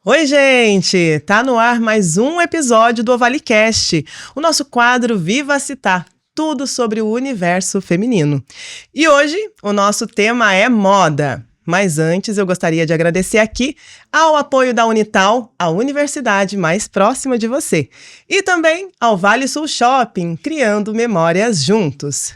Oi, gente! Tá no ar mais um episódio do OvaliCast, o nosso quadro Viva Citar, tudo sobre o universo feminino. E hoje o nosso tema é moda. Mas antes eu gostaria de agradecer aqui ao apoio da Unital, a universidade mais próxima de você. E também ao Vale Sul Shopping, criando memórias juntos.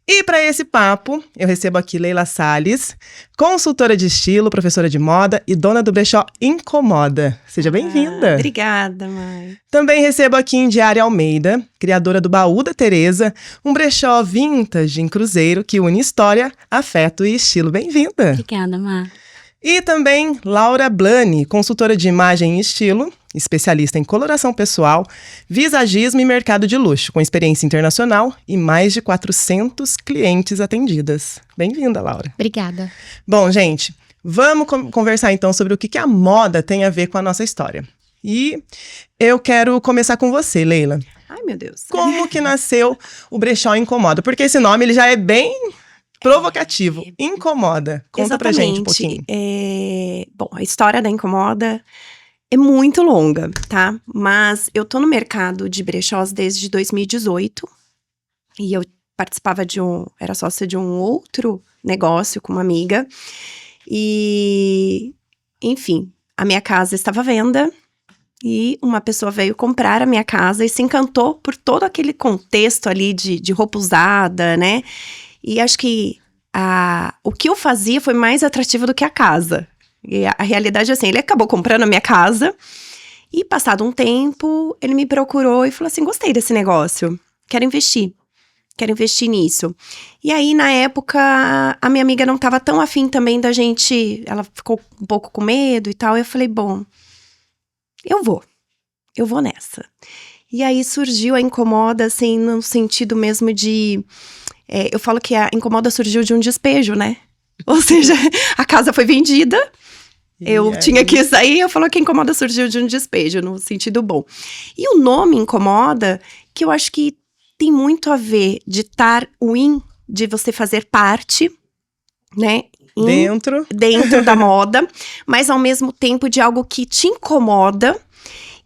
E para esse papo, eu recebo aqui Leila Salles, consultora de estilo, professora de moda e dona do brechó Incomoda. Seja bem-vinda. Obrigada, mãe. Também recebo aqui Indiária Almeida, criadora do Baú da Tereza, um brechó vintage em Cruzeiro que une história, afeto e estilo. Bem-vinda. Obrigada, Má. E também Laura Blani, consultora de imagem e estilo, especialista em coloração pessoal, visagismo e mercado de luxo, com experiência internacional e mais de 400 clientes atendidas. Bem-vinda, Laura. Obrigada. Bom, gente, vamos conversar então sobre o que a moda tem a ver com a nossa história. E eu quero começar com você, Leila. Ai, meu Deus. Como que nasceu o brechó Incomoda? Porque esse nome ele já é bem provocativo. Incomoda. Conta pra gente um pouquinho. Bom, a história da Incomoda é muito longa, tá? Mas eu tô no mercado de brechós desde 2018. E eu participava era sócia de um outro negócio com uma amiga. E, enfim, a minha casa estava à venda. E uma pessoa veio comprar a minha casa e se encantou por todo aquele contexto ali de roupa usada, né? E acho que o que eu fazia foi mais atrativo do que a casa. E a realidade é assim, ele acabou comprando a minha casa. E passado um tempo, ele me procurou e falou assim, gostei desse negócio, quero investir nisso. E aí, na época, a minha amiga não estava tão afim também da gente, ela ficou um pouco com medo e tal. Eu falei, bom, eu vou nessa. E aí surgiu a Incomoda, assim, no sentido mesmo de... eu falo que a Incomoda surgiu de um despejo, né? Ou seja, a casa foi vendida, eu tinha que sair, eu falo que a Incomoda surgiu de um despejo, no sentido bom. E o nome Incomoda, que eu acho que tem muito a ver de estar de você fazer parte, né? Dentro da moda, mas ao mesmo tempo de algo que te incomoda.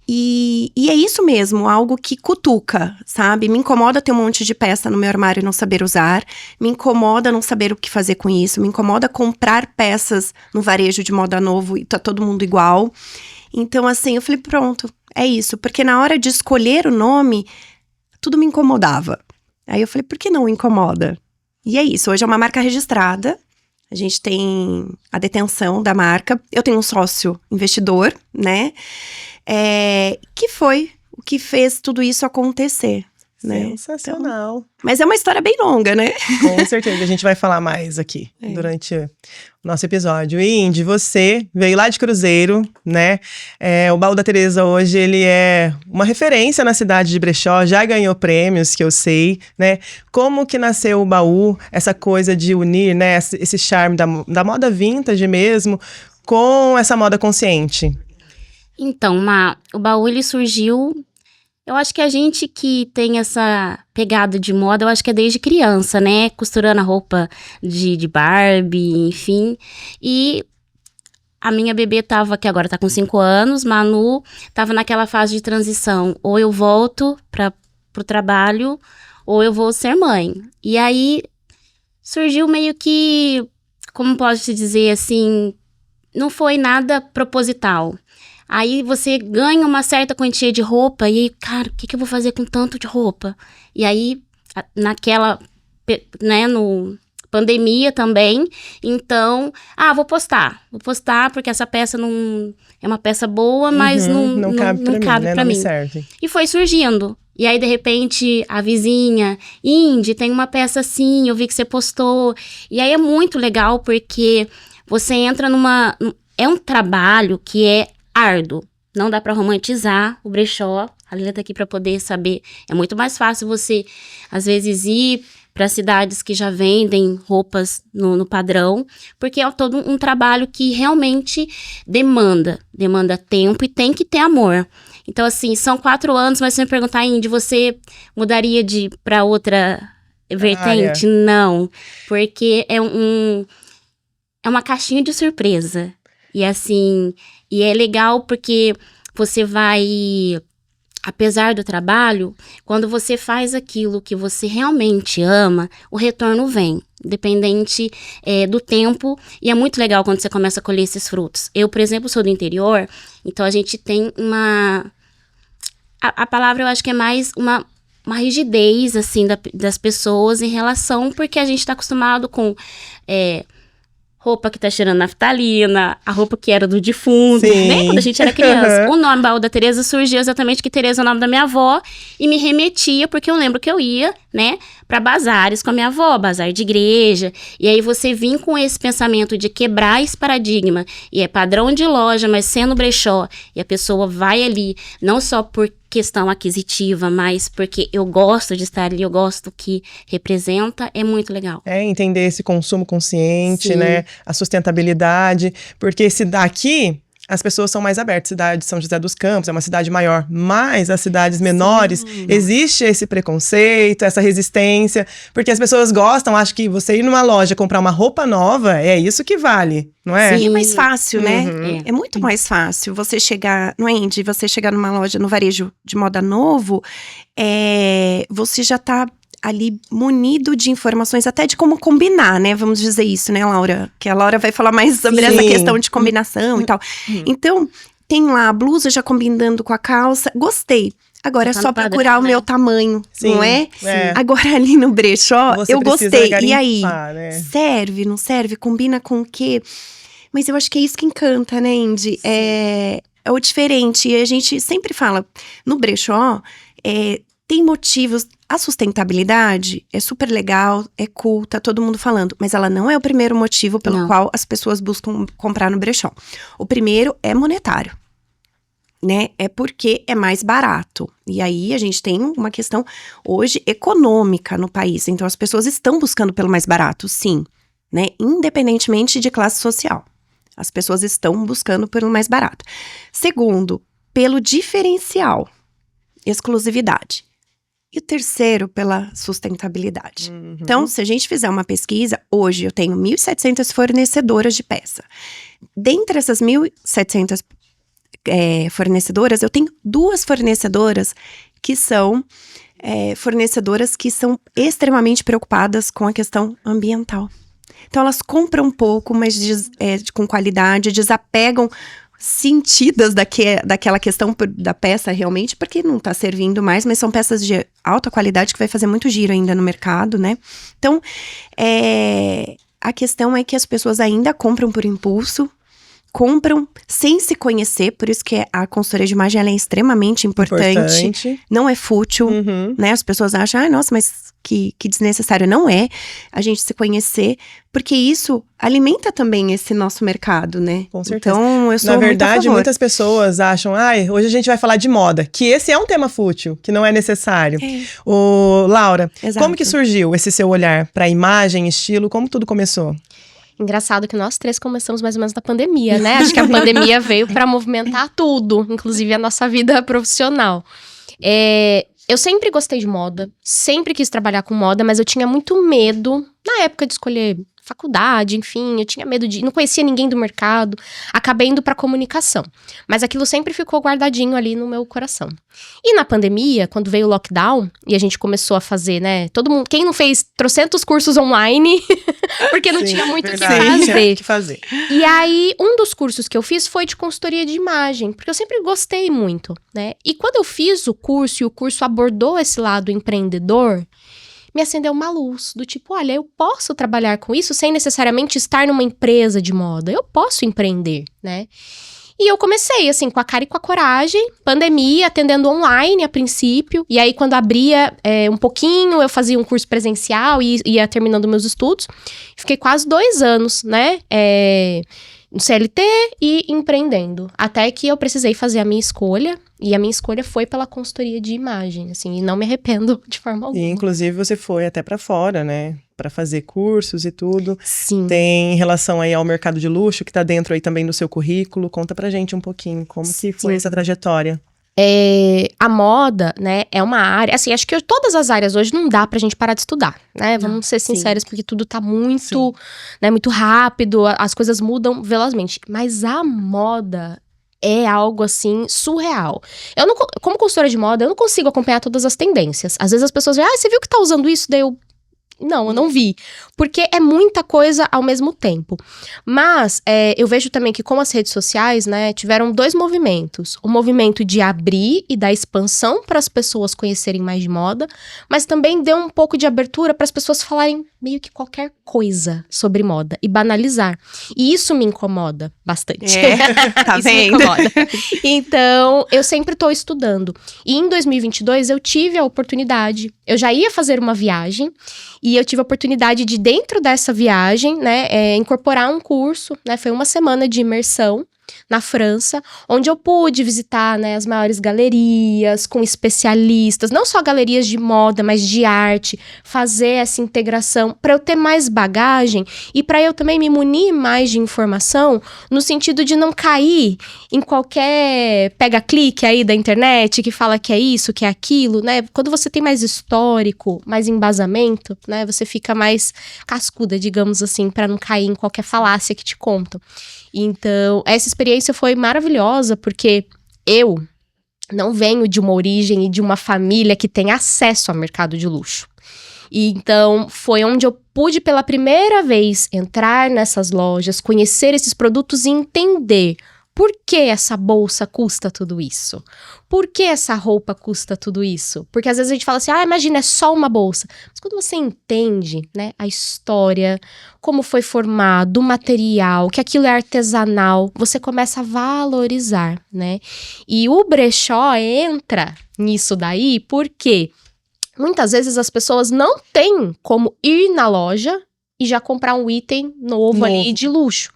E é isso mesmo, algo que cutuca, sabe? Me incomoda ter um monte de peça no meu armário e não saber usar. Me incomoda não saber o que fazer com isso. Me incomoda comprar peças no varejo de moda novo e tá todo mundo igual. Então, assim, eu falei, pronto, é isso. Porque na hora de escolher o nome, tudo me incomodava. Aí eu falei, por que não Incomoda? E é isso, hoje é uma marca registrada. A gente tem a detenção da marca. Eu tenho um sócio investidor, né? Que foi o que fez tudo isso acontecer, né? Sensacional. Então, mas é uma história bem longa, né? Com certeza, a gente vai falar mais aqui durante o nosso episódio. E Indy, você veio lá de Cruzeiro, né? O Baú da Tereza hoje, ele é uma referência na cidade de Brechó, já ganhou prêmios, que eu sei, né? Como que nasceu o Baú, essa coisa de unir, né? Esse charme da moda vintage mesmo, com essa moda consciente? Então, o Baú, ele surgiu... Eu acho que a gente que tem essa pegada de moda, eu acho que é desde criança, né? Costurando a roupa de Barbie, enfim. E a minha bebê que agora tá com 5 anos, Manu, tava naquela fase de transição. Ou eu volto pro trabalho, ou eu vou ser mãe. E aí, surgiu meio que, como pode-se dizer assim, não foi nada proposital. Aí você ganha uma certa quantia de roupa e aí, cara, o que eu vou fazer com tanto de roupa? E aí, naquela, né, no pandemia também, então, vou postar porque essa peça não é uma peça boa, mas não cabe pra mim. E foi surgindo. E aí, de repente, a vizinha, Indy, tem uma peça assim, eu vi que você postou. E aí é muito legal porque você entra é um trabalho que é árduo, não dá pra romantizar o brechó. A Lilian tá aqui pra poder saber. É muito mais fácil você, às vezes, ir para cidades que já vendem roupas no padrão, porque é todo um trabalho que realmente demanda tempo e tem que ter amor. Então, assim, são 4 anos, mas se me perguntar, Indy, você mudaria para outra vertente? Não, porque é uma caixinha de surpresa. E assim, e é legal porque você vai, apesar do trabalho, quando você faz aquilo que você realmente ama, o retorno vem, independente do tempo. E é muito legal quando você começa a colher esses frutos. Eu, por exemplo, sou do interior, então a gente tem a palavra eu acho que é mais uma rigidez, assim, das pessoas em relação, porque a gente está acostumado com roupa que tá cheirando naftalina, a roupa que era do defunto, né? Quando a gente era criança. O nome Baú da Tereza surgiu exatamente que Tereza é o nome da minha avó e me remetia, porque eu lembro que eu ia, né, pra bazares com a minha avó, bazar de igreja. E aí você vir com esse pensamento de quebrar esse paradigma, e é padrão de loja, mas sendo brechó, e a pessoa vai ali, não só por questão aquisitiva, mas porque eu gosto de estar ali, eu gosto que representa, é muito legal. Entender esse consumo consciente, Sim. né? A sustentabilidade, porque se daqui as pessoas são mais abertas. Cidade de São José dos Campos é uma cidade maior, mas as cidades menores, existe esse preconceito, essa resistência, porque as pessoas gostam, acho que você ir numa loja comprar uma roupa nova, é isso que vale, não é? Sim, é mais fácil, né? Uhum. É muito mais fácil você chegar, não é, Indy? Você chegar numa loja, no varejo de moda novo, você já tá ali munido de informações, até de como combinar, né? Vamos dizer isso, né, Laura? Que a Laura vai falar mais sobre essa questão de combinação e tal. Então, tem lá a blusa já combinando com a calça. Gostei. Agora é só procurar o meu tamanho, não é? Agora ali no brechó, eu gostei. E aí? Né? Serve, não serve? Combina com o quê? Mas eu acho que é isso que encanta, né, Indy? É o diferente. E a gente sempre fala, no brechó, tem motivos. A sustentabilidade é super legal, é cool, tá todo mundo falando. Mas ela não é o primeiro motivo pelo qual as pessoas buscam comprar no brechó. O primeiro é monetário, né? É porque é mais barato. E aí a gente tem uma questão hoje econômica no país. Então as pessoas estão buscando pelo mais barato, sim, né? Independentemente de classe social. As pessoas estão buscando pelo mais barato. Segundo, pelo diferencial, exclusividade. E o terceiro, pela sustentabilidade. Uhum. Então, se a gente fizer uma pesquisa, hoje eu tenho 1.700 fornecedoras de peça. Dentre essas 1.700 fornecedoras, eu tenho 2 fornecedoras que são fornecedoras que são extremamente preocupadas com a questão ambiental. Então, elas compram um pouco, mas com qualidade, desapegam sentidas daquela questão da peça realmente, porque não tá servindo mais, mas são peças de alta qualidade que vai fazer muito giro ainda no mercado, né? Então, a questão é que as pessoas ainda compram por impulso, compram sem se conhecer, por isso que a consultoria de imagem ela é extremamente importante. Não é fútil, né? As pessoas acham, ai, nossa, mas que desnecessário. Não é a gente se conhecer, porque isso alimenta também esse nosso mercado, né? Com certeza. Então, eu sou Na verdade, muito a favor. muitas pessoas acham, hoje a gente vai falar de moda, que esse é um tema fútil, que não é necessário. Laura, Exato. como que surgiu esse seu olhar para imagem, estilo, como tudo começou? Engraçado que nós 3 começamos mais ou menos na pandemia, né? Acho que a pandemia veio para movimentar tudo, inclusive a nossa vida profissional. Eu sempre gostei de moda, sempre quis trabalhar com moda, mas eu tinha muito medo, na época de escolher faculdade, enfim, eu tinha medo não conhecia ninguém do mercado, acabei indo pra comunicação. Mas aquilo sempre ficou guardadinho ali no meu coração. E na pandemia, quando veio o lockdown, e a gente começou a fazer, né, todo mundo, quem não fez trocentos cursos online, porque não tinha muito o que fazer. E aí, um dos cursos que eu fiz foi de consultoria de imagem, porque eu sempre gostei muito, né, e quando eu fiz o curso, e o curso abordou esse lado empreendedor, me acendeu uma luz, do tipo, olha, eu posso trabalhar com isso sem necessariamente estar numa empresa de moda, eu posso empreender, né? E eu comecei, assim, com a cara e com a coragem, pandemia, atendendo online a princípio, e aí quando abria um pouquinho, eu fazia um curso presencial e ia terminando meus estudos. Fiquei quase 2 anos, né, no CLT e empreendendo. Até que eu precisei fazer a minha escolha. E a minha escolha foi pela consultoria de imagem, assim. E não me arrependo de forma alguma. E, inclusive, você foi até pra fora, né? Pra fazer cursos e tudo. Sim. Tem relação aí ao mercado de luxo, que tá dentro aí também do seu currículo. Conta pra gente um pouquinho como que foi Sim. essa trajetória. A moda, né, é uma área... Assim, acho que todas as áreas hoje não dá pra gente parar de estudar, né? Vamos ser sinceros, porque tudo tá muito, né, muito rápido. As coisas mudam velozmente. Mas a moda é algo, assim, surreal. Eu não, como consultora de moda, eu não consigo acompanhar todas as tendências. Às vezes as pessoas veem, você viu que tá usando isso? Daí eu... Não, eu não vi. Porque é muita coisa ao mesmo tempo. Mas eu vejo também que com as redes sociais, né, tiveram 2 movimentos. O movimento de abrir e dar expansão para as pessoas conhecerem mais de moda, mas também deu um pouco de abertura para as pessoas falarem meio que qualquer coisa sobre moda e banalizar. E isso me incomoda bastante. Tá Isso me vendo? incomoda. Então, eu sempre tô estudando. E em 2022, eu tive a oportunidade, eu já ia fazer uma viagem, e eu tive a oportunidade de, dentro dessa viagem, né, incorporar um curso, né, foi uma semana de imersão na França, onde eu pude visitar, né, as maiores galerias, com especialistas, não só galerias de moda, mas de arte, fazer essa integração, para eu ter mais bagagem e para eu também me munir mais de informação, no sentido de não cair em qualquer pega-clique aí da internet, que fala que é isso, que é aquilo, né, quando você tem mais histórico, mais embasamento, né, você fica mais cascuda, digamos assim, para não cair em qualquer falácia que te contam. Então, essa experiência foi maravilhosa, porque eu não venho de uma origem e de uma família que tem acesso ao mercado de luxo. E então, foi onde eu pude pela primeira vez entrar nessas lojas, conhecer esses produtos e entender por que essa bolsa custa tudo isso? Por que essa roupa custa tudo isso? Porque às vezes a gente fala assim, imagina, é só uma bolsa. Mas quando você entende, né, a história, como foi formado, o material, que aquilo é artesanal, você começa a valorizar, né? E o brechó entra nisso daí porque muitas vezes as pessoas não têm como ir na loja e já comprar um item novo ali de luxo.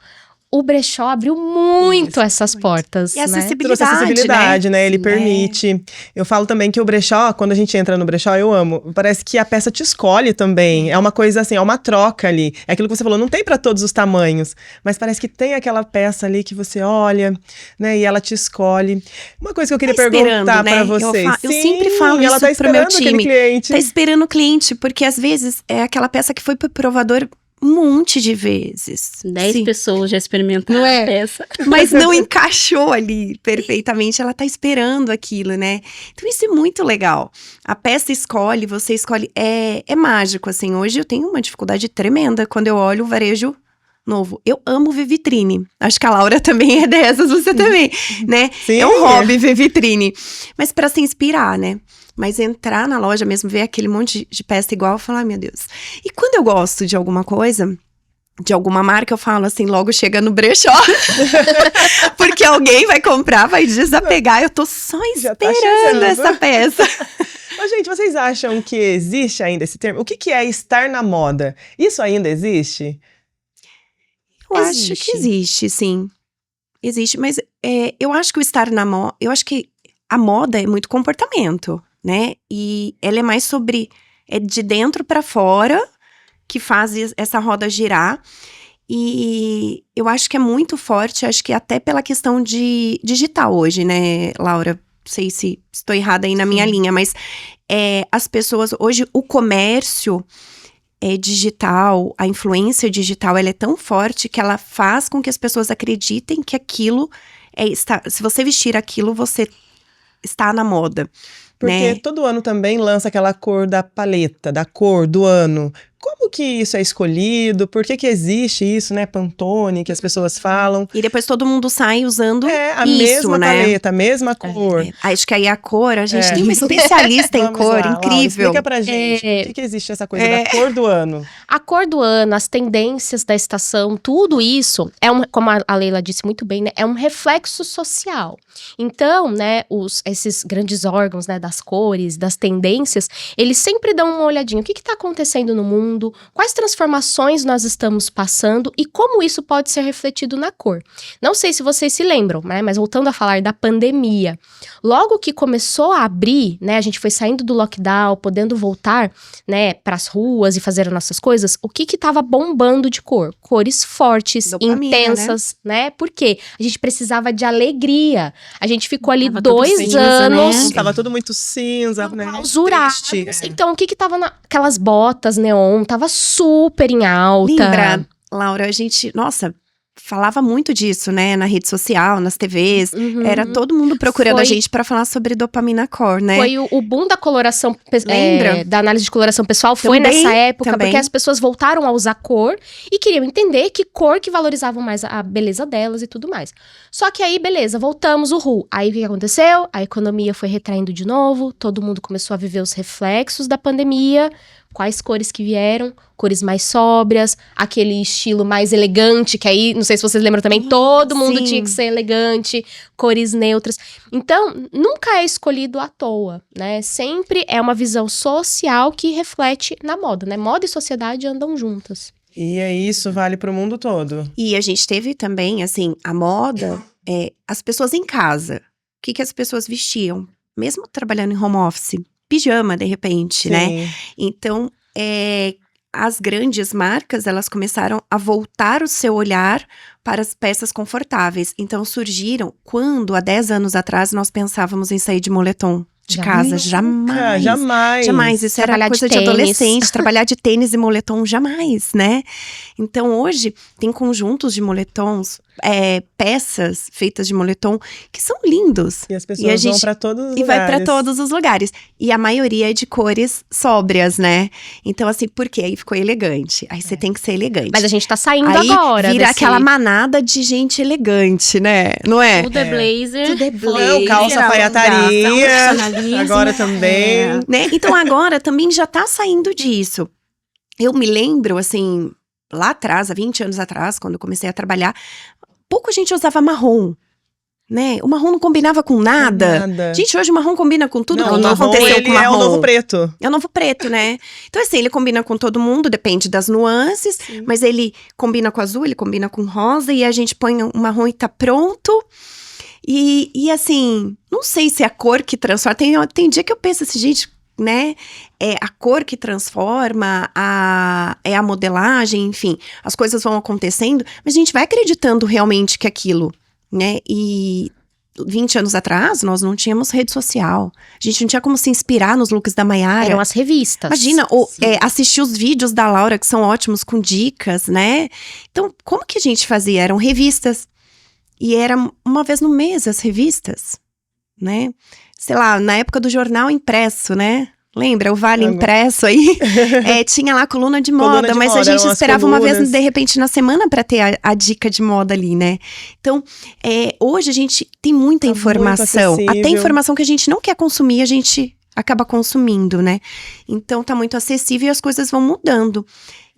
O brechó abriu muito essas portas, E a né? Trouxe acessibilidade, né? Ele permite. Eu falo também que o brechó, quando a gente entra no brechó, eu amo. Parece que a peça te escolhe também. É uma coisa assim, é uma troca ali. É aquilo que você falou, não tem pra todos os tamanhos. Mas parece que tem aquela peça ali que você olha, né? E ela te escolhe. Uma coisa que eu queria perguntar pra vocês. Eu sempre falo ela isso tá pro meu esperando aquele time. cliente. Tá esperando o cliente, porque às vezes é aquela peça que foi pro provador um monte de vezes. 10 Sim. pessoas já experimentaram a peça. Mas não encaixou ali perfeitamente, ela tá esperando aquilo, né? Então isso é muito legal. A peça escolhe, você escolhe, é mágico, assim. Hoje eu tenho uma dificuldade tremenda quando eu olho o varejo novo. Eu amo ver vitrine. Acho que a Laura também é dessas, você também, né? Sim. É um hobby ver vitrine. Mas pra se inspirar, né? Mas entrar na loja mesmo, ver aquele monte de peça igual, eu falo, ai meu Deus. E quando eu gosto de alguma coisa, de alguma marca, eu falo assim, logo chega no brechó. Porque alguém vai comprar, vai desapegar. Eu tô só Já tá esperando chegando. essa peça. Mas, gente, vocês acham que existe ainda esse termo? O que é estar na moda? Isso ainda existe? Eu acho que existe, sim. Existe, mas eu acho que o estar na moda... Eu acho que a moda é muito comportamento, né? E ela é mais sobre... É de dentro pra fora que faz essa roda girar. E eu acho que é muito forte, acho que até pela questão de digital hoje, né, Laura? Não sei se estou errada aí na minha linha, mas as pessoas... Hoje, o comércio... digital, a influência digital, ela é tão forte que ela faz com que as pessoas acreditem que aquilo se você vestir aquilo, você está na moda. Porque né? todo ano também lança aquela cor da paleta, da cor do ano. Como que isso é escolhido? Por que existe isso, né? Pantone, que as pessoas falam. E depois todo mundo sai usando a isso, mesma né? paleta, a mesma cor. Acho que aí a cor, a gente tem uma especialista em Vamos cor, lá, Laura, incrível. explica pra gente, por que existe essa coisa da cor do ano? A cor do ano, as tendências da estação, tudo isso como a Leila disse muito bem, né? É um reflexo social. Então, né, esses grandes órgãos, né, das cores, das tendências, eles sempre dão uma olhadinha. O que tá acontecendo no mundo? mudando, quais transformações nós estamos passando e como isso pode ser refletido na cor. Não sei se vocês se lembram, né, mas voltando a falar da pandemia, logo que começou a abrir, né, a gente foi saindo do lockdown, podendo voltar, né, para as ruas e fazer as nossas coisas, o que estava bombando de cor? Cores fortes, Dopamina, intensas, né? Por quê? A gente precisava de alegria. A gente ficou ali Tava tudo 2 cinza, anos né? Tava tudo muito cinza, né? clausurados. Triste. Então, o que tava naquelas botas neon? Tava super em alta. Lembra, Laura, a gente, nossa, falava muito disso, né, na rede social, nas TVs. Uhum. Era todo mundo procurando Foi- a gente pra falar sobre dopamina core, né? Foi o boom da coloração, Lembra? da análise de coloração pessoal, foi Também, nessa época, também. porque as pessoas voltaram a usar cor e queriam entender que cor que valorizava mais a beleza delas e tudo mais. Só que aí, beleza, voltamos o RU. Aí o que aconteceu? A economia foi retraindo de novo, todo mundo começou a viver os reflexos da pandemia. Quais cores que vieram? Cores mais sóbrias, aquele estilo mais elegante, que aí, não sei se vocês lembram também, todo mundo Sim. tinha que ser elegante, cores neutras. Então, nunca é escolhido à toa, né? Sempre é uma visão social que reflete na moda, né? Moda e sociedade andam juntas. E é isso, vale pro mundo todo. E a gente teve também, assim, a moda, as pessoas em casa. O que que as pessoas vestiam? Mesmo trabalhando em home office, pijama, de repente, né? Sim. Então, as grandes marcas, elas começaram a voltar o seu olhar para as peças confortáveis. Então, surgiram quando, há 10 anos atrás, nós pensávamos em sair de moletom de casa. Jamais. Jamais. Jamais, isso era Trabalhar de coisa de tênis. adolescente, trabalhar de tênis e moletom, jamais, né? Então, hoje, tem conjuntos de moletons, peças feitas de moletom, que são lindos. E as E a pessoas vão gente- pra todos os E vai pra lugares. todos os lugares. E a maioria é de cores sóbrias, né? Então, assim, por quê? Aí ficou elegante. Aí você tem que ser elegante. Mas a gente tá saindo Aí agora vira desse- aquela manada de gente elegante, né? Não é? Tudo é blazer. Tudo é foi blazer, calça alfaiataria. profissionalismo. Agora também. Né? Então, agora também já tá saindo disso. Eu me lembro, assim, lá atrás, há 20 anos atrás, quando eu comecei a trabalhar, pouco a gente usava marrom, né? O marrom não combinava com nada. Nada. Gente, hoje o marrom combina com tudo. Não, O o que marrom, aconteceu ele com o é marrom? o novo preto. É o novo preto, né? Então, assim, ele combina com todo mundo, depende das nuances, mas ele combina com azul, ele combina com rosa, e a gente põe um marrom e tá pronto. E assim, não sei se é a cor que transforma. Tem dia que eu penso assim, gente, né? É a cor que transforma, é a modelagem, enfim, as coisas vão acontecendo, mas a gente vai acreditando realmente que aquilo, né? E 20 anos atrás, nós não tínhamos rede social. A gente não tinha como se inspirar nos looks da Maiara. Eram as revistas. Imagina, assistir os vídeos da Laura, que são ótimos, com dicas, né? Então, como que a gente fazia? Eram revistas. E era uma vez no mês as revistas, né? Sei lá, na época do jornal impresso, né? Lembra? O Vale Impresso aí? Tinha lá a coluna de moda, Coluna de mas moda, a gente eram as esperava uma vez, colunas. de repente, na semana para ter a dica de moda ali, né? Então, hoje a gente tem muita Tá muito informação. Até acessível. informação que a gente não quer consumir, a gente acaba consumindo, né? Então, tá muito acessível e as coisas vão mudando.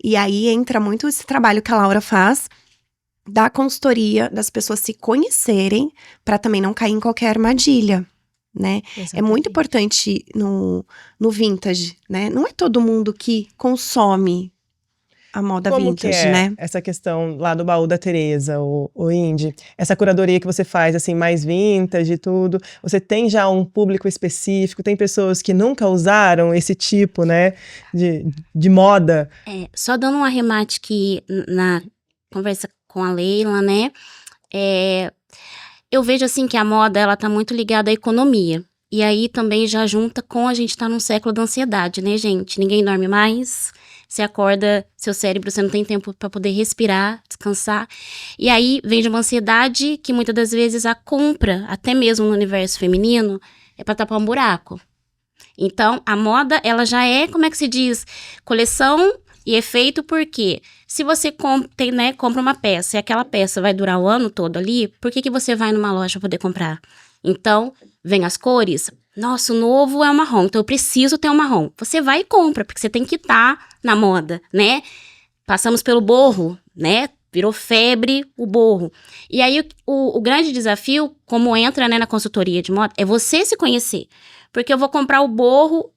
E aí entra muito esse trabalho que a Laura faz, da consultoria, das pessoas se conhecerem, para também não cair em qualquer armadilha, né? É muito importante no vintage, né? Não é todo mundo que consome a moda Como que vintage, é né? essa questão lá do baú da Tereza, o Indy? Essa curadoria que você faz, assim, mais vintage e tudo. Você tem já um público específico? Tem pessoas que nunca usaram esse tipo, né, de moda? Só dando um arremate aqui na conversa com a Leila, né? Eu vejo assim que a moda, ela tá muito ligada à economia. E aí também já junta com a gente tá num século da ansiedade, né, gente? Ninguém dorme mais. Você acorda, seu cérebro, você não tem tempo para poder respirar, descansar. E aí vem de uma ansiedade que muitas das vezes a compra, até mesmo no universo feminino, é para tapar um buraco. Então, a moda, ela já é, como é que se diz? Coleção e efeito, porque se você compra uma peça e aquela peça vai durar o ano todo ali, por que você vai numa loja para poder comprar? Então, vem as cores. Nossa, o novo é o marrom, então eu preciso ter um marrom. Você vai e compra, porque você tem que estar na moda, né? Passamos pelo borro, né? Virou febre o borro. E aí, o grande desafio, como entra, né, na consultoria de moda, é você se conhecer. Porque eu vou comprar o borro,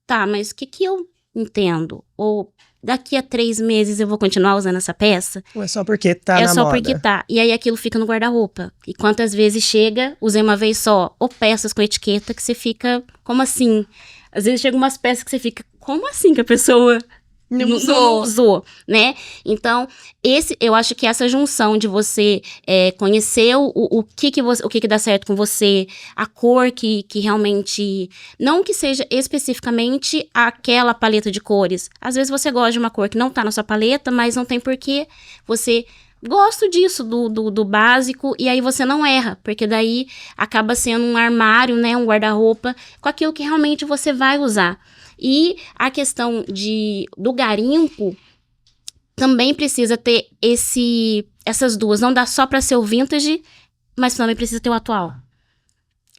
tá, mas o que eu entendo. Ou daqui a 3 meses eu vou continuar usando essa peça. Ou é só porque tá É na só moda? porque tá. E aí aquilo fica no guarda-roupa. E quantas vezes chega, usei uma vez só, ou peças com etiqueta que você fica, como assim? Às vezes chegam umas peças que você fica, como assim que a pessoa não usou, né? Então, eu acho que essa junção de você conhecer o que dá certo com você, a cor que realmente, não que seja especificamente aquela paleta de cores. Às vezes você gosta de uma cor que não tá na sua paleta, mas não tem porquê você... Gosto disso, do básico, e aí você não erra, porque daí acaba sendo um armário, né, um guarda-roupa, com aquilo que realmente você vai usar. E a questão do garimpo também precisa ter essas duas, não dá só pra ser o vintage, mas também precisa ter o atual.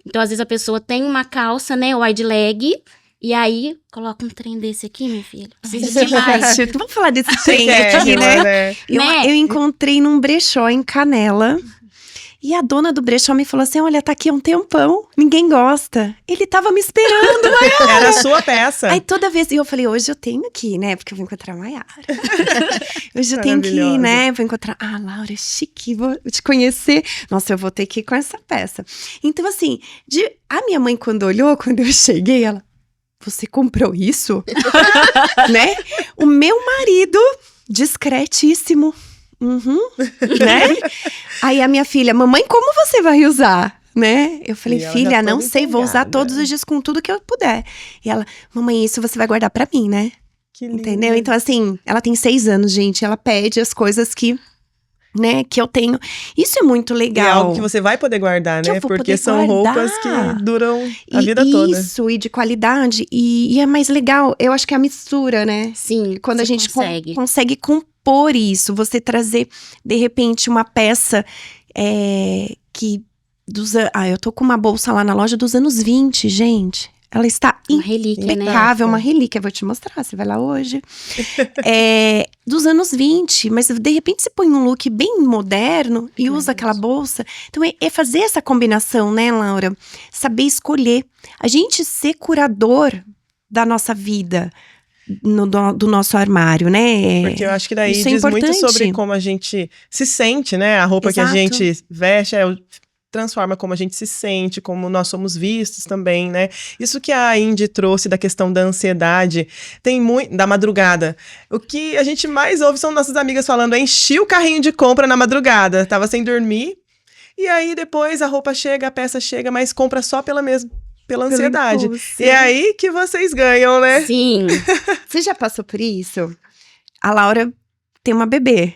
Então, às vezes a pessoa tem uma calça, né, wide leg, e aí, coloca um trem desse aqui, minha filha. Precisa de mais. Vamos falar desse trem aqui, né? Eu encontrei num brechó em Canela. E a dona do brechó me falou assim, olha, tá aqui há um tempão, ninguém gosta. Ele tava me esperando, Maiara. Era a sua peça. Aí toda vez, e eu falei, hoje eu tenho que ir, né? Porque eu vou encontrar a Maiara. Hoje eu tenho que ir, né? Vou encontrar, Laura, chique, vou te conhecer. Nossa, eu vou ter que ir com essa peça. Então, assim, a minha mãe quando olhou, quando eu cheguei, ela... Você comprou isso? Né? O meu marido, discretíssimo. Né? Aí a minha filha, mamãe, como você vai usar? Né? Eu falei, filha, não sei, vou usar todos os dias com tudo que eu puder. E ela, mamãe, isso você vai guardar pra mim, né? Que lindo. Entendeu? Então, assim, ela tem 6 anos, gente. Ela pede as coisas que eu tenho. Isso é muito legal. E é algo que você vai poder guardar, né? Porque são roupas que duram a vida toda. Isso, e de qualidade. E é mais legal, eu acho que é a mistura, né? Sim, quando a gente consegue compor isso. Você trazer, de repente, uma peça que... eu tô com uma bolsa lá na loja dos anos 20, gente. Ela está uma relíquia, impecável, né? uma relíquia. Vou te mostrar, você vai lá hoje. Dos anos 20, mas de repente você põe um look bem moderno e usa aquela bolsa. Então é fazer essa combinação, né, Laura? Saber escolher. A gente ser curador da nossa vida, do nosso armário, né? Porque eu acho que daí Isso é diz muito importante. sobre como a gente se sente, né? A roupa que a gente veste transforma como a gente se sente, como nós somos vistos também, né? Isso que a Indy trouxe da questão da ansiedade, tem muito da madrugada. O que a gente mais ouve são nossas amigas falando, enchi o carrinho de compra na madrugada, tava sem dormir, e aí depois a roupa chega, a peça chega, mas compra só pela ansiedade. E é aí que vocês ganham, né? Sim. Você já passou por isso? A Laura tem uma bebê.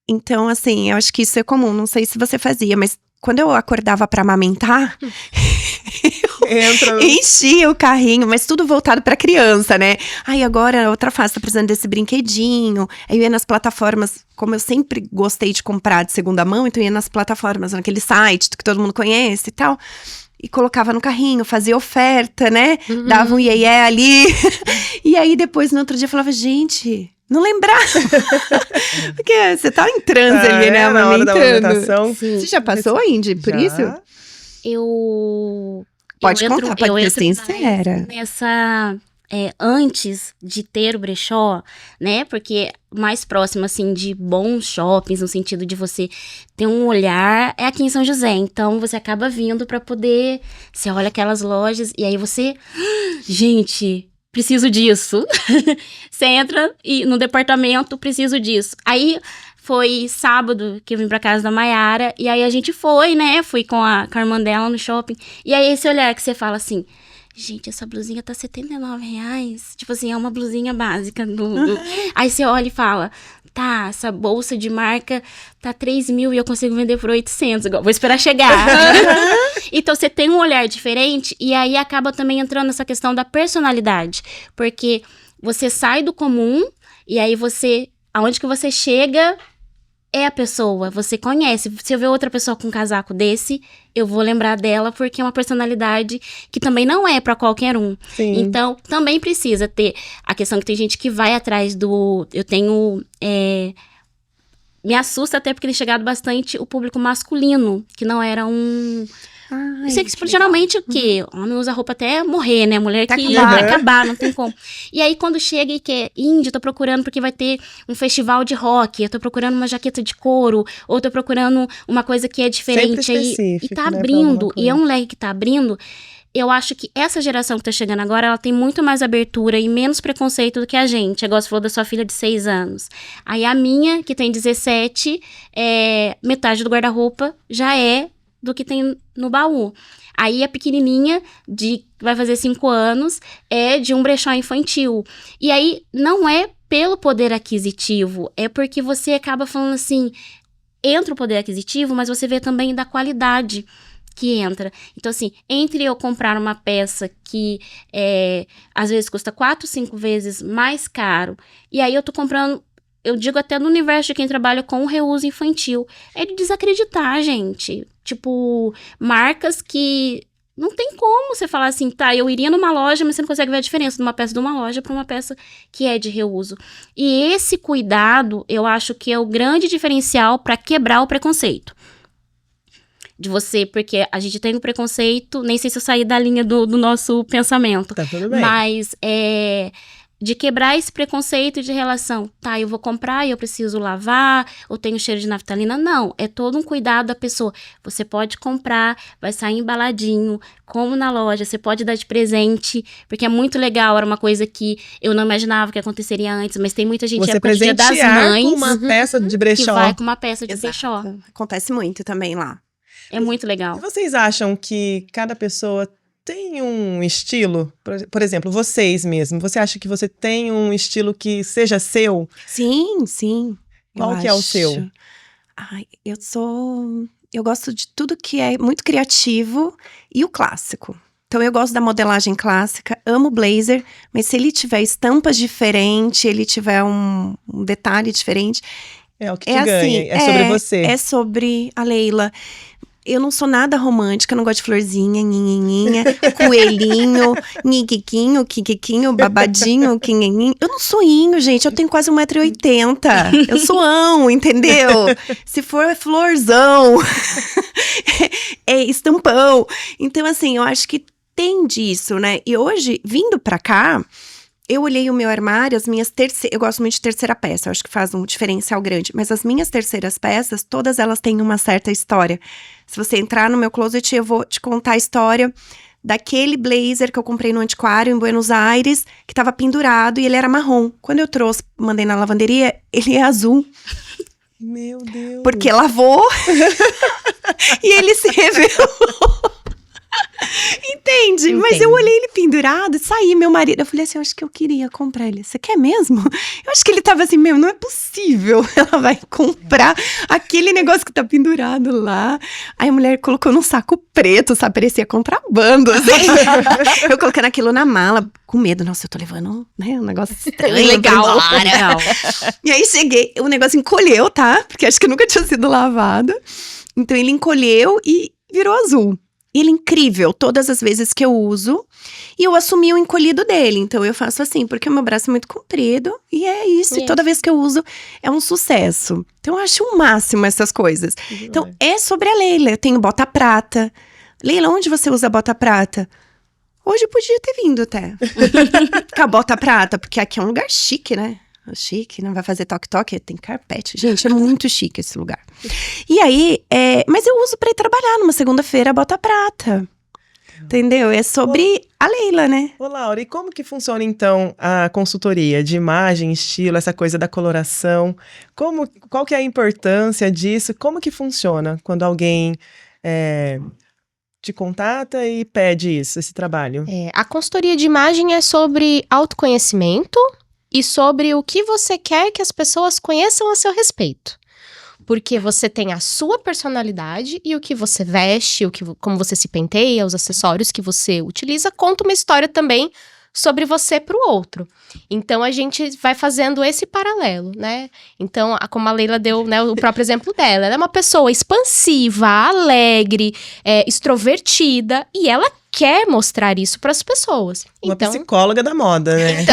Então, assim, eu acho que isso é comum. Não sei se você fazia, mas quando eu acordava pra amamentar, enchia o carrinho, mas tudo voltado pra criança, né? Aí agora, outra fase, tá precisando desse brinquedinho. Aí eu ia nas plataformas, como eu sempre gostei de comprar de segunda mão, então eu ia nas plataformas, naquele site que todo mundo conhece e tal. E colocava no carrinho, fazia oferta, né? Dava um iê ali. E aí depois, no outro dia, eu falava, gente... Não lembrar. Porque você tá em transe ali, né? Na hora da amamentação. Você já passou, Indy, por isso? Pode contar, pode ser sincera. Nessa... antes de ter o brechó, né? Porque mais próximo, assim, de bons shoppings, no sentido de você ter um olhar, é aqui em São José. Então, você acaba vindo pra poder... Você olha aquelas lojas e aí você... Gente... Preciso disso. Você entra no departamento, preciso disso. Aí, foi sábado que eu vim pra casa da Maiara. E aí, a gente foi, né? Fui com a irmã dela no shopping. E aí, esse olhar que você fala assim... Gente, essa blusinha tá R$79. Tipo assim, é uma blusinha básica. Aí, você olha e fala... Tá, essa bolsa de marca tá 3 mil e eu consigo vender por 800. Vou esperar chegar. Então, você tem um olhar diferente e aí acaba também entrando nessa questão da personalidade. Porque você sai do comum e aí aonde que você chega é a pessoa, você conhece. Se eu ver outra pessoa com um casaco desse, eu vou lembrar dela porque é uma personalidade que também não é pra qualquer um. Sim. Então, também precisa ter a questão que tem gente que vai atrás eu tenho... me assusta até porque tem chegado bastante o público masculino, que não era Ai, Sei que que geralmente o quê? Homem usa roupa até morrer, né? Mulher Até que acabar. vai acabar, não tem como. E aí, quando chega e quer índio, eu tô procurando porque vai ter um festival de rock, eu tô procurando uma jaqueta de couro, ou tô procurando uma coisa que é diferente. Sempre Aí, e específico, tá né, pra abrindo, alguma e é coisa. um leque que tá abrindo. Eu acho que essa geração que tá chegando agora, ela tem muito mais abertura e menos preconceito do que a gente. Igual você falou da sua filha de 6 anos. Aí a minha, que tem 17, metade do guarda-roupa já é do que tem no baú. Aí a pequenininha, vai fazer 5 anos, é de um brechó infantil. E aí não é pelo poder aquisitivo, é porque você acaba falando assim, entra o poder aquisitivo, mas você vê também da qualidade que entra. Então, assim, entre eu comprar uma peça que às vezes custa 4, 5 vezes mais caro, e aí eu tô comprando, eu digo até no universo de quem trabalha com o reuso infantil, é de desacreditar, gente. Tipo, marcas que não tem como você falar assim, tá, eu iria numa loja, mas você não consegue ver a diferença de uma peça de uma loja para uma peça que é de reuso. E esse cuidado, eu acho que é o grande diferencial para quebrar o preconceito. De você, porque a gente tem um preconceito, nem sei se eu saí da linha do nosso pensamento. Tá tudo bem. Mas de quebrar esse preconceito de relação. Tá, eu vou comprar e eu preciso lavar, ou tenho cheiro de naftalina. Não, é todo um cuidado da pessoa. Você pode comprar, vai sair embaladinho, como na loja, você pode dar de presente, porque é muito legal, era uma coisa que eu não imaginava que aconteceria antes, mas tem muita gente Você época de Dia das presentear Mães com uma peça de que brechó. vai com uma peça de Exato. brechó. Acontece muito também lá. É muito E legal. vocês acham que cada pessoa tem um estilo? Por exemplo, vocês mesmo. Você acha que você tem um estilo que seja seu? Sim, sim. Qual eu que é o acho. seu? Ai, eu gosto de tudo que é muito criativo e o clássico. Então, eu gosto da modelagem clássica, amo blazer, mas se ele tiver estampas diferentes, ele tiver um detalhe diferente, É o que é te assim, ganha. É sobre você. É sobre a Leila. Eu não sou nada romântica, não gosto de florzinha, nhinhinhinha, coelhinho, nhiquiquinho, quiquiquinho, babadinho, quinhinhinho. Eu não sou inho, gente, eu tenho quase 1,80 m. Eu sou ão, entendeu? Se for é florzão, é estampão. Então, assim, eu acho que tem disso, né? E hoje, vindo pra cá, eu olhei o meu armário, as minhas eu gosto muito de terceira peça, eu acho que faz um diferencial grande. Mas as minhas terceiras peças, todas elas têm uma certa história. Se você entrar no meu closet, eu vou te contar a história daquele blazer que eu comprei no antiquário em Buenos Aires, que tava pendurado e ele era marrom. Quando eu trouxe, mandei na lavanderia, ele é azul. Meu Deus. Porque lavou e ele se revelou. Entende? Mas eu olhei ele pendurado e saí, meu marido. Eu falei assim, eu acho que eu queria comprar ele. Você quer mesmo? Eu acho que ele tava assim, meu, não é possível. Ela vai comprar aquele negócio que tá pendurado lá. Aí a mulher colocou num saco preto, sabe? Parecia contrabando, assim. Eu colocando aquilo na mala, com medo. Nossa, eu tô levando, né, um negócio estranho. Legal. E aí cheguei, o negócio encolheu, tá? Porque acho que nunca tinha sido lavado. Então ele encolheu e virou azul. Ele é incrível, todas as vezes que eu uso. E eu assumi o encolhido dele. Então, eu faço assim, porque o meu braço é muito comprido. E é isso. E toda vez que eu uso, é um sucesso. Então, eu acho o máximo essas coisas. Então, é sobre a Leila. Eu tenho bota prata. Leila, onde você usa bota prata? Hoje eu podia ter vindo até. Com a bota prata, porque aqui é um lugar chique, né? Chique, não vai fazer toque-toque, tem carpete. Gente, é muito chique esse lugar. E aí, mas eu uso pra ir trabalhar numa segunda-feira, bota prata. Entendeu? É sobre a Leila, né? Ô, Laura, e como que funciona, então, a consultoria de imagem, estilo, essa coisa da coloração? Qual que é a importância disso? Como que funciona quando alguém te contata e pede isso, esse trabalho? A consultoria de imagem é sobre autoconhecimento e sobre o que você quer que as pessoas conheçam a seu respeito. Porque você tem a sua personalidade e o que você veste, como você se penteia, os acessórios que você utiliza, conta uma história também sobre você para o outro. Então, a gente vai fazendo esse paralelo, né? Então, como a Leila deu, né, o próprio exemplo dela, ela é uma pessoa expansiva, alegre, extrovertida, e ela quer mostrar isso para as pessoas. Uma Então, psicóloga da moda, né?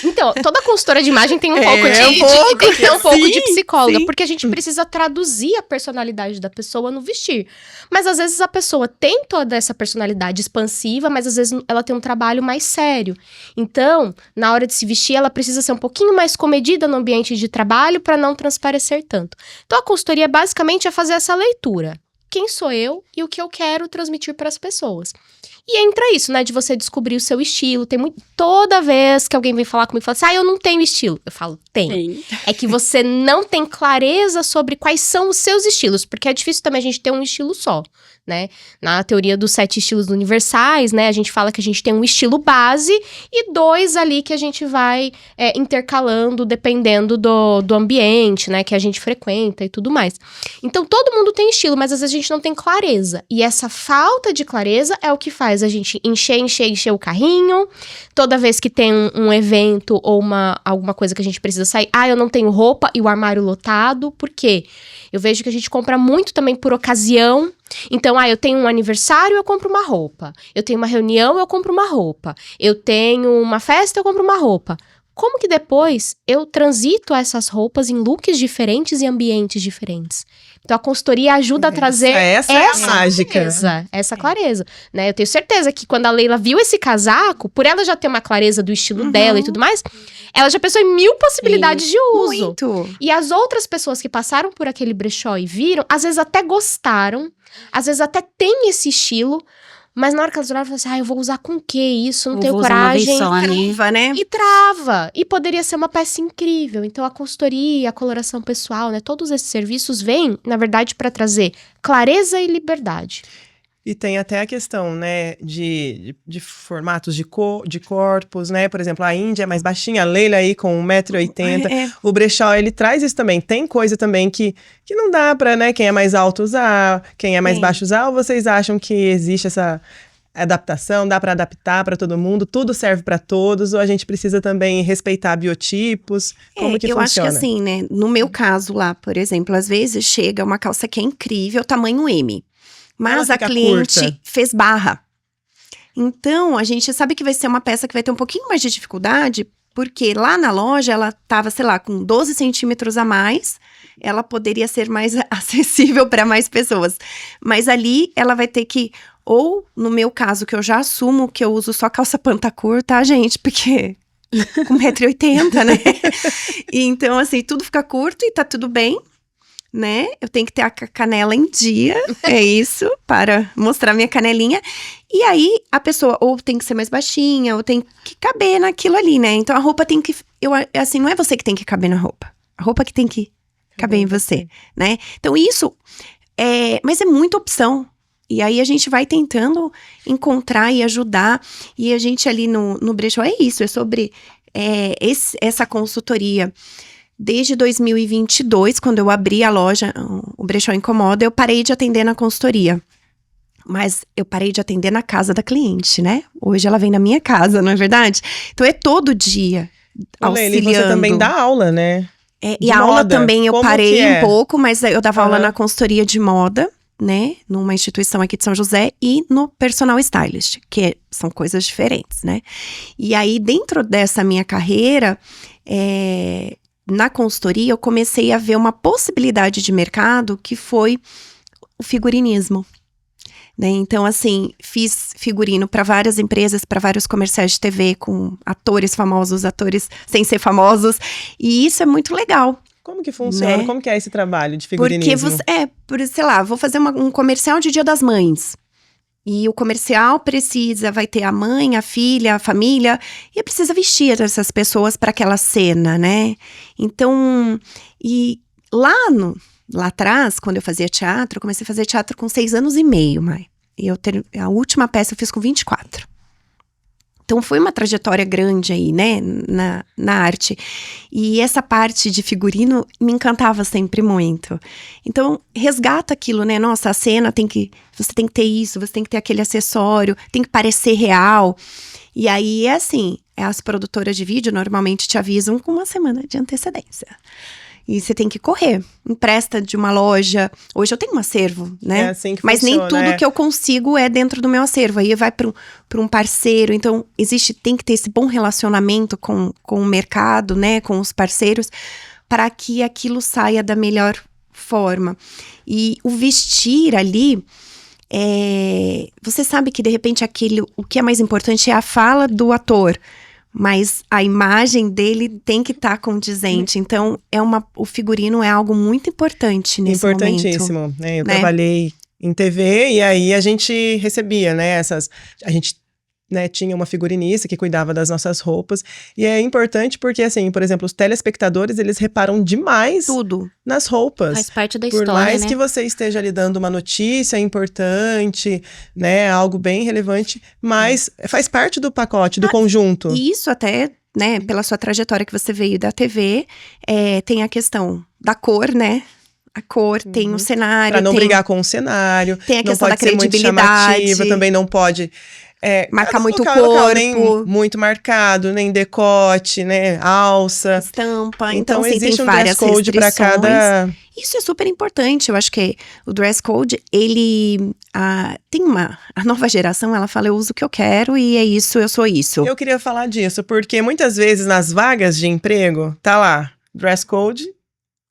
então, toda consultora de imagem tem um pouco É, de, tem que ter um pouco de psicóloga, porque a gente precisa traduzir a personalidade da pessoa no vestir. Mas às vezes a pessoa tem toda essa personalidade expansiva, mas às vezes ela tem um trabalho mais sério. Então, na hora de se vestir, ela precisa ser um pouquinho mais comedida no ambiente de trabalho para não transparecer tanto. Então, a consultoria basicamente é fazer essa leitura. Quem sou eu e o que eu quero transmitir para as pessoas. E entra isso, né, de você descobrir o seu estilo. Tem muito... Toda vez que alguém vem falar comigo e fala assim, eu não tenho estilo. Eu falo, tem. É que você não tem clareza sobre quais são os seus estilos, porque é difícil também a gente ter um estilo só, né? Na teoria dos 7 estilos universais, né, a gente fala que a gente tem um estilo base e 2 ali que a gente vai intercalando dependendo do ambiente, né, que a gente frequenta e tudo mais. Então, todo mundo tem estilo, mas às vezes a gente não tem clareza. E essa falta de clareza é o que faz a gente encher o carrinho. Toda vez que tem um evento ou alguma coisa que a gente precisa sair, eu não tenho roupa e o armário lotado. Por quê? Eu vejo que a gente compra muito também por ocasião. Então, eu tenho um aniversário, eu compro uma roupa. Eu tenho uma reunião, eu compro uma roupa. Eu tenho uma festa, eu compro uma roupa. Como que depois eu transito essas roupas em looks diferentes e ambientes diferentes? Então, a consultoria ajuda a trazer essa é a mágica. Essa clareza, né? Eu tenho certeza que quando a Leila viu esse casaco, por ela já ter uma clareza do estilo dela e tudo mais, ela já pensou em 1000 possibilidades de uso. Muito. E as outras pessoas que passaram por aquele brechó e viram, às vezes até gostaram, às vezes até tem esse estilo, mas na hora que elas olharam, falaram assim, eu vou usar com o que isso? Não tenho coragem. Trava, né? E trava. E poderia ser uma peça incrível. Então, a consultoria, a coloração pessoal, né? Todos esses serviços vêm, na verdade, para trazer clareza e liberdade. E tem até a questão, né, de formatos de corpos, né? Por exemplo, a Índia é mais baixinha, a Leila aí com 1,80m. O brechó, ele traz isso também. Tem coisa também que não dá pra, né, quem é mais alto usar, quem é mais baixo usar. Ou vocês acham que existe essa adaptação, dá pra adaptar pra todo mundo, tudo serve pra todos, ou a gente precisa também respeitar biotipos? Como que eu funciona? acho que assim, né, no meu caso lá, por exemplo, às vezes chega uma calça que é incrível, tamanho M. Mas a cliente fez barra. Então, a gente sabe que vai ser uma peça que vai ter um pouquinho mais de dificuldade, porque lá na loja ela tava, sei lá, com 12 centímetros a mais, ela poderia ser mais acessível para mais pessoas. Mas ali ela vai ter que, ou no meu caso, que eu já assumo que eu uso só calça pantacur, tá, gente? Porque com 1,80m, né? E então, assim, tudo fica curto e tá tudo bem. Né? Eu tenho que ter a canela em dia, é isso, para mostrar minha canelinha. E aí, a pessoa ou tem que ser mais baixinha, ou tem que caber naquilo ali, né? Então, a roupa tem que... assim, não é você que tem que caber na roupa. A roupa que tem que caber em você, né? Então, isso... mas é muita opção. E aí, a gente vai tentando encontrar e ajudar. E a gente ali no brechó, é isso, é sobre essa consultoria. Desde 2022, quando eu abri a loja, o Brechó Incomoda, eu parei de atender na consultoria. Mas eu parei de atender na casa da cliente, né? Hoje ela vem na minha casa, não é verdade? Então é todo dia auxiliando. E você também dá aula, né? E a aula também eu parei um pouco, mas eu dava aula na consultoria de moda, né? Numa instituição aqui de São José e no personal stylist, que são coisas diferentes, né? E aí, dentro dessa minha carreira, na consultoria, eu comecei a ver uma possibilidade de mercado que foi o figurinismo, né? Então, assim, fiz figurino para várias empresas, para vários comerciais de TV, com atores famosos, atores sem ser famosos, e isso é muito legal. Como que funciona? Né? Como que é esse trabalho de figurinismo? Porque sei lá, vou fazer um comercial de Dia das Mães. E o comercial vai ter a mãe, a filha, a família, e precisa vestir essas pessoas para aquela cena, né? Então, e lá atrás, quando eu fazia teatro, eu comecei a fazer teatro com 6 anos e meio, Mai. E a última peça eu fiz com 24. Então, foi uma trajetória grande aí, né, na arte. E essa parte de figurino me encantava sempre muito. Então, resgata aquilo, né? Nossa, a cena você tem que ter isso, você tem que ter aquele acessório, tem que parecer real. E aí, as produtoras de vídeo normalmente te avisam com uma semana de antecedência. E você tem que correr. Empresta de uma loja. Hoje eu tenho um acervo, né? É assim que Mas nem funciona, tudo que eu consigo é dentro do meu acervo. Aí vai para um parceiro. Então, tem que ter esse bom relacionamento com o mercado, né? Com os parceiros, para que aquilo saia da melhor forma. E o vestir ali, você sabe que de repente o que é mais importante é a fala do ator, mas a imagem dele tem que estar condizente. Então, o figurino é algo muito importante nesse momento. Importantíssimo, né? Eu né? trabalhei em TV e aí a gente recebia, né? A gente, né, tinha uma figurinista que cuidava das nossas roupas. E é importante porque, assim, por exemplo, os telespectadores, eles reparam demais Tudo. nas roupas. Faz parte da Por história, mais né? que você esteja ali dando uma notícia importante, né, algo bem relevante, mas faz parte do pacote, do conjunto. E isso até, né, pela sua trajetória que você veio da TV, tem a questão da cor, né? A cor, tem o cenário. Pra não brigar com o cenário. Tem a não questão pode da ser muito credibilidade. chamativa, também não pode... Marcar muito local, nem corpo. muito marcado, nem decote, né, alça. Estampa. Então assim, existe tem um várias dress code para restrições. cada... Isso é super importante. Eu acho que o dress code, ele tem a nova geração, ela fala, eu uso o que eu quero e é isso, eu sou isso. Eu queria falar disso, porque muitas vezes nas vagas de emprego, tá lá, dress code,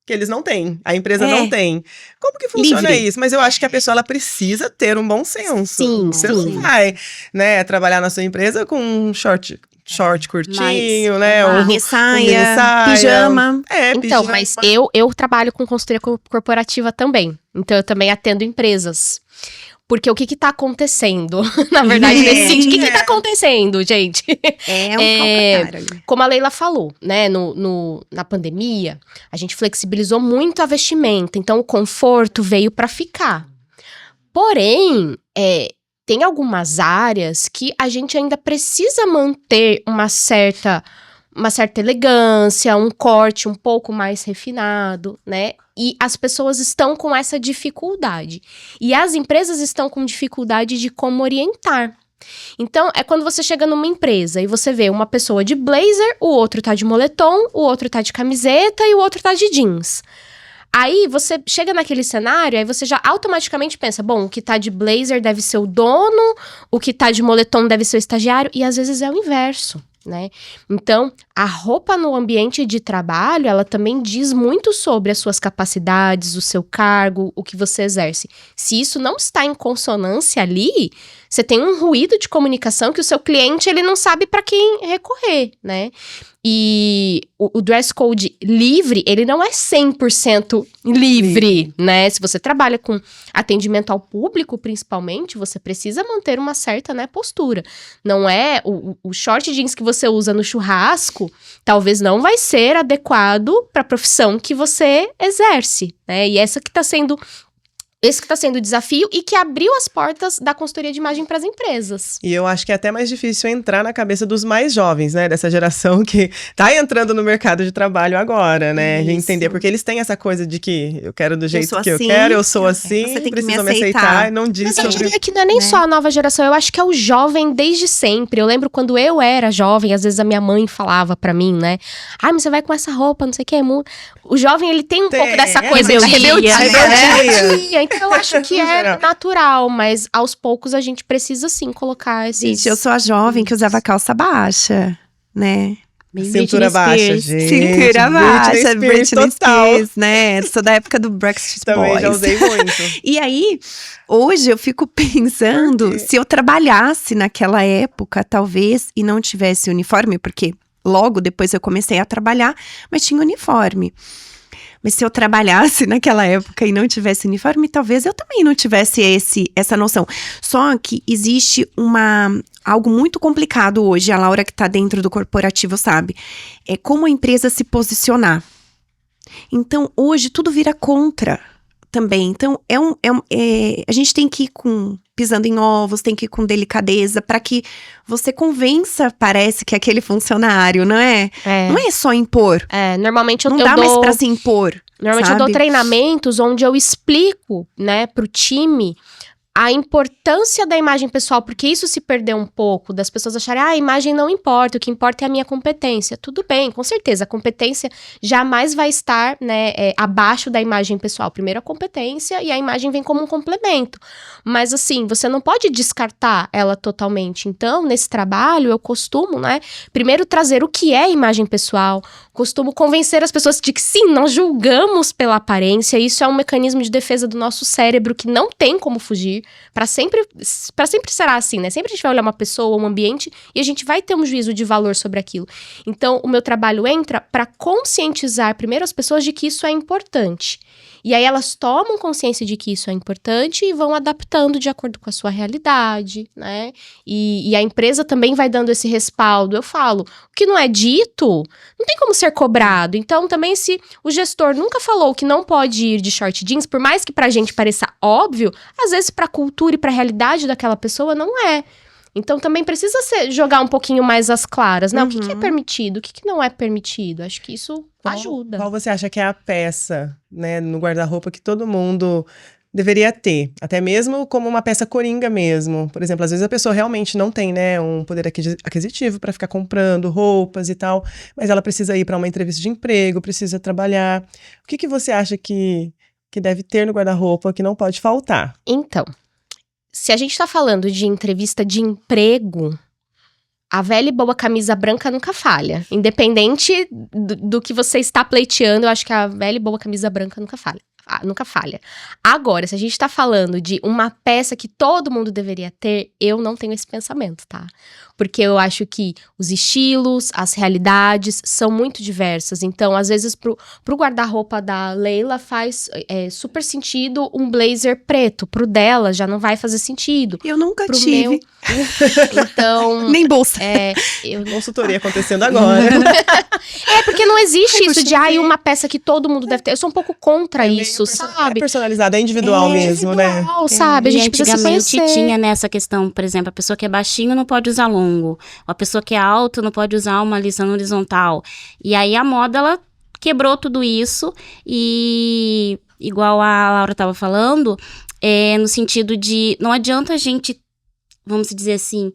que eles não têm, a empresa não tem. Como que funciona Livre. isso? Mas eu acho que a pessoa, ela precisa ter um bom senso. Sim, Você sim. não vai, né, trabalhar na sua empresa com um short curtinho, Mas, né, ou Mini saia, mini saia. pijama. Então, pijama. mas eu trabalho com consultoria corporativa também. Então, eu também atendo empresas. Porque o que tá acontecendo? Na verdade, nesse sentido, o que tá acontecendo, gente? Calcanhar ali. Como a Leila falou, né, na pandemia, a gente flexibilizou muito a vestimenta, então o conforto veio para ficar. Porém, tem algumas áreas que a gente ainda precisa manter uma certa elegância, um corte um pouco mais refinado, né? E as pessoas estão com essa dificuldade. E as empresas estão com dificuldade de como orientar. Então, é quando você chega numa empresa e você vê uma pessoa de blazer, o outro tá de moletom, o outro tá de camiseta e o outro tá de jeans. Aí, você chega naquele cenário, aí você já automaticamente pensa, bom, o que tá de blazer deve ser o dono, o que tá de moletom deve ser o estagiário, e às vezes é o inverso, né? Então, a roupa no ambiente de trabalho, ela também diz muito sobre as suas capacidades, o seu cargo, o que você exerce. Se isso não está em consonância ali, você tem um ruído de comunicação que o seu cliente, ele não sabe para quem recorrer, né? E o dress code livre, ele não é 100% livre, né? Se você trabalha com atendimento ao público, principalmente, você precisa manter uma certa, né, postura. Não é o short jeans que você usa no churrasco, talvez não vai ser adequado para a profissão que você exerce, né? E esse que está sendo o desafio e que abriu as portas da consultoria de imagem para as empresas. E eu acho que é até mais difícil entrar na cabeça dos mais jovens, né? Dessa geração que tá entrando no mercado de trabalho agora, né? De entender, porque eles têm essa coisa de que eu quero do jeito que eu quero, eu sou assim, você tem que precisam me me aceitar e não diz Mas eu sobre... diria que não é nem só a nova geração, eu acho que é o jovem desde sempre. Eu lembro quando eu era jovem, às vezes a minha mãe falava pra mim, né? Ah, mas você vai com essa roupa, não sei o que, o jovem, ele tem um pouco dessa coisa de rebeldia, rebeldia. Então eu acho que é Geral. natural, mas aos poucos a gente precisa sim colocar esses... Gente, eu sou a jovem que usava calça baixa, né? Cintura baixa, gente. Cintura baixa, Britney total. Spears, né? Sou da época do Backstreet Também Boys. já usei muito. E aí, hoje eu fico pensando, se eu trabalhasse naquela época, talvez, e não tivesse uniforme, porque logo depois eu comecei a trabalhar, mas tinha uniforme. Mas se eu trabalhasse naquela época e não tivesse uniforme, talvez eu também não tivesse essa noção. Só que existe algo muito complicado hoje, a Laura que tá dentro do corporativo sabe, é como a empresa se posicionar. Então, hoje tudo vira contra também. Então, a gente tem que ir pisando em ovos, tem que ir com delicadeza para que você convença, parece que aquele funcionário, não é? Não é só impor. Normalmente eu Não dou... dá mais pra se impor. Normalmente sabe? eu dou treinamentos onde eu explico, né, pro time a importância da imagem pessoal, porque isso se perdeu um pouco, das pessoas acharem, a imagem não importa, o que importa é a minha competência. Tudo bem, com certeza, a competência jamais vai estar, né, abaixo da imagem pessoal. Primeiro a competência e a imagem vem como um complemento. Mas assim, você não pode descartar ela totalmente. Então, nesse trabalho, eu costumo, né, primeiro trazer o que é imagem pessoal, costumo convencer as pessoas de que sim, nós julgamos pela aparência, isso é um mecanismo de defesa do nosso cérebro que não tem como fugir. Para sempre será assim, né? Sempre a gente vai olhar uma pessoa, um ambiente, e a gente vai ter um juízo de valor sobre aquilo. Então, o meu trabalho entra para conscientizar primeiro as pessoas de que isso é importante. E aí elas tomam consciência de que isso é importante e vão adaptando de acordo com a sua realidade, né? E a empresa também vai dando esse respaldo. Eu falo, o que não é dito, não tem como ser cobrado. Então, também se o gestor nunca falou que não pode ir de short jeans, por mais que pra gente pareça óbvio, às vezes pra cultura e pra realidade daquela pessoa não é. Então, também precisa jogar um pouquinho mais as claras, né? O que é permitido, o que não é permitido. Acho que isso ajuda. Qual você acha que é a peça, né, no guarda-roupa que todo mundo deveria ter? Até mesmo como uma peça coringa mesmo. Por exemplo, às vezes a pessoa realmente não tem, né, um poder aquisitivo para ficar comprando roupas e tal, mas ela precisa ir para uma entrevista de emprego, precisa trabalhar. O que você acha que deve ter no guarda-roupa que não pode faltar? Então, se a gente tá falando de entrevista de emprego, a velha e boa camisa branca nunca falha. Independente do que você está pleiteando, eu acho que a velha e boa camisa branca nunca falha. Nunca falha. Agora, se a gente tá falando de uma peça que todo mundo deveria ter, eu não tenho esse pensamento, tá? Porque eu acho que os estilos, as realidades são muito diversas. Então, às vezes, pro guarda-roupa da Leila faz super sentido um blazer preto. Pro dela já não vai fazer sentido. Eu nunca Pro tive. meu... Então... Nem bolsa. Consultoria acontecendo agora. Porque não existe isso de, uma peça que todo mundo deve ter. Eu sou um pouco contra isso, sabe? É personalizado, é individual mesmo, né? Sabe? A gente precisa se antigamente conhecer. tinha nessa questão, por exemplo, a pessoa que é baixinho não pode usar longo. A pessoa que é alto não pode usar uma lição horizontal. E aí a moda, ela quebrou tudo isso e, igual a Laura estava falando, no sentido de, não adianta a gente, vamos dizer assim,